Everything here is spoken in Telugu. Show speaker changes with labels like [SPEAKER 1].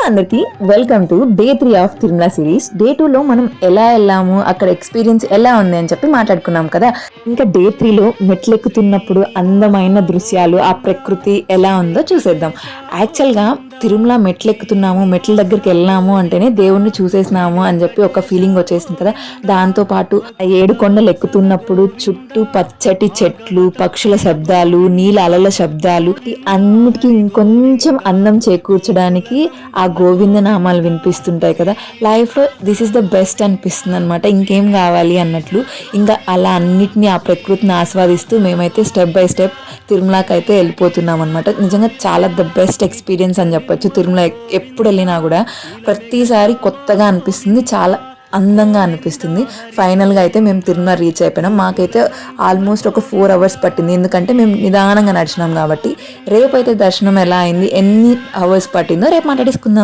[SPEAKER 1] అందరికి welcome to day 3 of Tirumala series. Day 2లో మనం ఎలా వెళ్ళాము, అక్కడ ఎక్స్పీరియన్స్ ఎలా ఉంది అని చెప్పి మాట్లాడుకున్నాం కదా. ఇంకా డే 3లో మెట్లెక్కుతున్నప్పుడు అందమైన దృశ్యాలు, ఆ ప్రకృతి ఎలా ఉందో చూసేద్దాం. యాక్చువల్గా తిరుమల మెట్లెక్కుతున్నాము, మెట్ల దగ్గరికి వెళ్ళాము అంటేనే దేవుణ్ణి చూసేసినాము అని చెప్పి ఒక ఫీలింగ్ వచ్చేసింది కదా. దాంతోపాటు 7 కొండలు ఎక్కుతున్నప్పుడు చుట్టూ పచ్చటి చెట్లు, పక్షుల శబ్దాలు, నీళ్ళ అలల శబ్దాలు, అన్నిటికీ ఇంకొంచెం అందం చేకూర్చడానికి ఆ గోవింద నామాలు వినిపిస్తుంటాయి కదా. లైఫ్లో దిస్ ఇస్ ద బెస్ట్ అనిపిస్తుంది అనమాట. ఇంకేం కావాలి అన్నట్లు. ఇంకా అలా అన్నిటినీ, ఆ ప్రకృతిని ఆస్వాదిస్తూ మేమైతే స్టెప్ బై స్టెప్ తిరుమలకి అయితే వెళ్ళిపోతున్నాం అనమాట. నిజంగా చాలా ద బెస్ట్ ఎక్స్పీరియన్స్ అని చెప్పొచ్చు. తిరుమల ఎప్పుడు వెళ్ళినా కూడా ప్రతిసారి కొత్తగా అనిపిస్తుంది, చాలా అందంగా అనిపిస్తుంది. ఫైనల్గా అయితే మేము తిరుమల రీచ్ అయిపోయినాం. మాకైతే ఆల్మోస్ట్ ఒక 4 hours పట్టింది, ఎందుకంటే మేము నిదానంగా నడిచినాం కాబట్టి. రేపు అయితే దర్శనం ఎలా అయింది, ఎన్ని అవర్స్ పట్టిందో రేపు మాట్లాడేసుకుందాం.